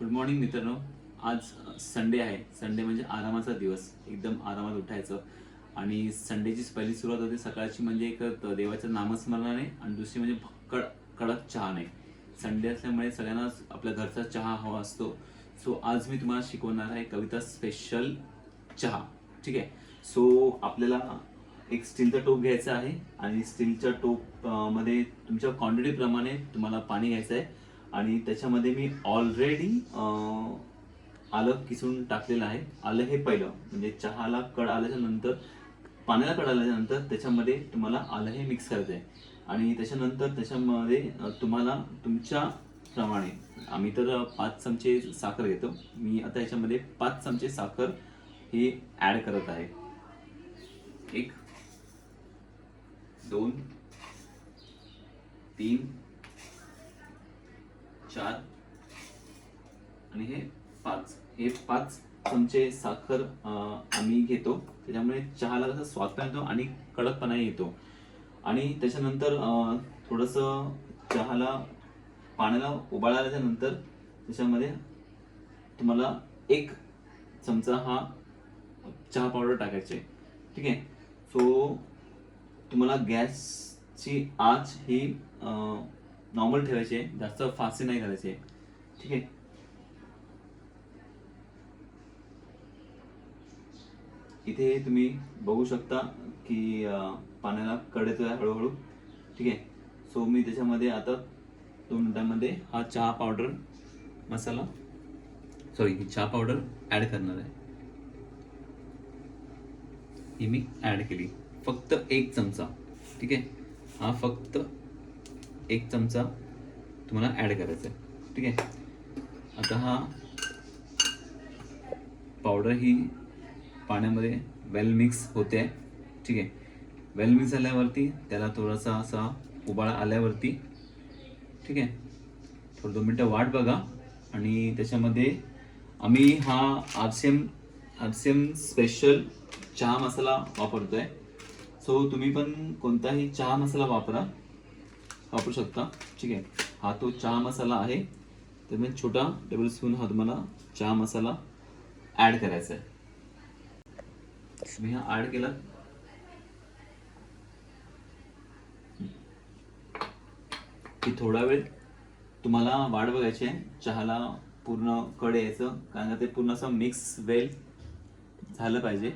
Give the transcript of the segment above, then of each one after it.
Good morning मित्रांनो. आज Sunday आहे. संडे म्हणजे आरामाचा दिवस. एकदम आरामात उठायचं आणि संडेची पहिली सुरुवात होते सकाळची म्हणजे एक देवाचं नामस्मरणाने आणि दुसरी म्हणजे भक्कड कडक चहाने. संडे असल्यामुळे सगळ्यांना आपल्या घरचा चहा हवा असतो. सो आज मी तुम्हाला शिकवणार आहे कविता स्पेशल चहा. ठीक आहे. सो आपल्याला एक स्टीलचा टोप घ्यायचा आहे आणि स्टीलच्या टोप मध्ये तुमच्या क्वांटिटी प्रमाणे तुम्हाला पाणी घ्यायचं आहे आणि त्याच्यामध्ये मी ऑलरेडी आलं किसून टाकलेलं आहे. आलं हे पहिलं म्हणजे चहाला कड आल्याच्या नंतर, पाण्याला कड आल्याच्या नंतर त्याच्यामध्ये तुम्हाला आलं हे मिक्स करायचं आहे आणि त्याच्यानंतर त्याच्यामध्ये तुम्हाला तुमच्या प्रमाणे, आम्ही तर 5 चमचे साखर घेतो. मी आता याच्यामध्ये 5 चमचे साखर हे ऍड करत आहे. 1 2 3 4 आणि हे 5. हे 5 चमचे साखर आम्ही घेतो. त्याच्यामुळे चहाला कसा स्वाद पण येतो आणि कडकपणा येतो. आणि त्याच्यानंतर थोडंसं चहाला पाण्याला उबाळ आल्याच्या नंतर त्याच्यामध्ये तुम्हाला 1 चमचा हा चहा पावडर टाकायचे. ठीक आहे. सो तुम्हाला गॅसची आच ही नॉर्मल ठेवायची आहे, जास्त फास्ट नाही करायचे. ठीक आहे. इथे तुम्ही बघू शकता की पाण्याला कड येतोय हळूहळू. ठीक आहे. सो मी त्याच्यामध्ये आता 2 मिनिटांमध्ये हा चहा पावडर मसाला ही चहा पावडर ऍड करणार आहे. ही मी ऍड केली, फक्त 1 चमचा. ठीक आहे. हा फक्त 1 चमचा तुम्हाला ऍड करायचा आहे. ठीक आहे. आता हा पावडर ही पाण्यामध्ये वेल मिक्स होते. ठीक आहे. वेल मिक्स झाल्यावरती त्याला थोडासा असा उबाळा आल्यावरती, ठीक आहे, थोडं 2 मिनटं वाट बघा आणि त्याच्यामध्ये आम्ही हा आरसीएम स्पेशल चहा मसाला वापरतोय. सो तुम्ही पण कोणताही चहा मसाला वापरू शकता. ठीक आहे. हा तो चहा मसाला आहे. त्यामुळे छोटा टेबल स्पून हा तुम्हाला चहा मसाला ऍड करायचा आहे. मी हा ऍड केला की थोडा वेळ तुम्हाला वाट बघायची आहे. चहाला पूर्ण कड यायचं, कारण ते पूर्ण असं मिक्स वेल झालं पाहिजे.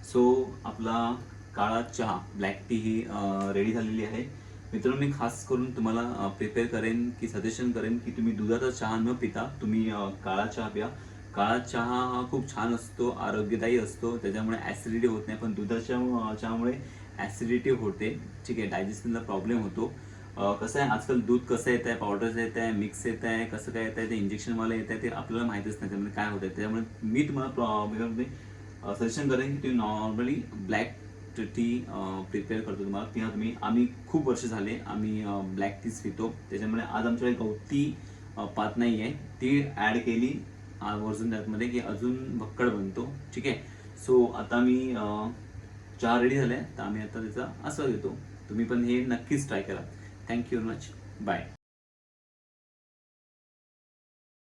सो आपला काळा चहा, ब्लॅक टी ही रेडी झालेली आहे. मित्रांनो, मी खास करून तुम्हाला प्रिपेअर करेन की सजेशन करेन की तुम्ही दुधाचा चहा न पिता तुम्ही काळा चहा प्या. काळा चहा हा खूप छान असतो, आरोग्यदायी असतो. त्याच्यामुळे ॲसिडिटी होत नाही. पण दुधाच्या चहामुळे ॲसिडिटी होते. ठीक आहे. डायजेशनला प्रॉब्लेम होतो. कसं आहे, आजकाल दूध कसं येत आहे, पावडर्स येत आहे, मिक्स येत आहे, कसं काय येत आहे, ते इंजेक्शनवालं येत आहे, ते आपल्याला माहितीच नाही त्यामध्ये काय होत आहे. त्याच्यामुळे मी तुम्हाला सजेशन करेन की तुम्ही नॉर्मली ब्लॅक टी प्रिपेअर करतो तुम्हाला. आम्ही खूप वर्ष झाले आम्ही ब्लॅक टीच पितो. त्याच्यामुळे आज आमच्याकडे गवती पात नाही आहे, ती ॲड केली आवर्जून त्यामध्ये की अजून भक्कड बनतो. ठीक आहे. सो आता मी चहा रेडी झालाय, तर आम्ही आता त्याचा आस्वाद घेतो. तुम्ही पण हे नक्कीच ट्राय करा. Thank you very much. बाय.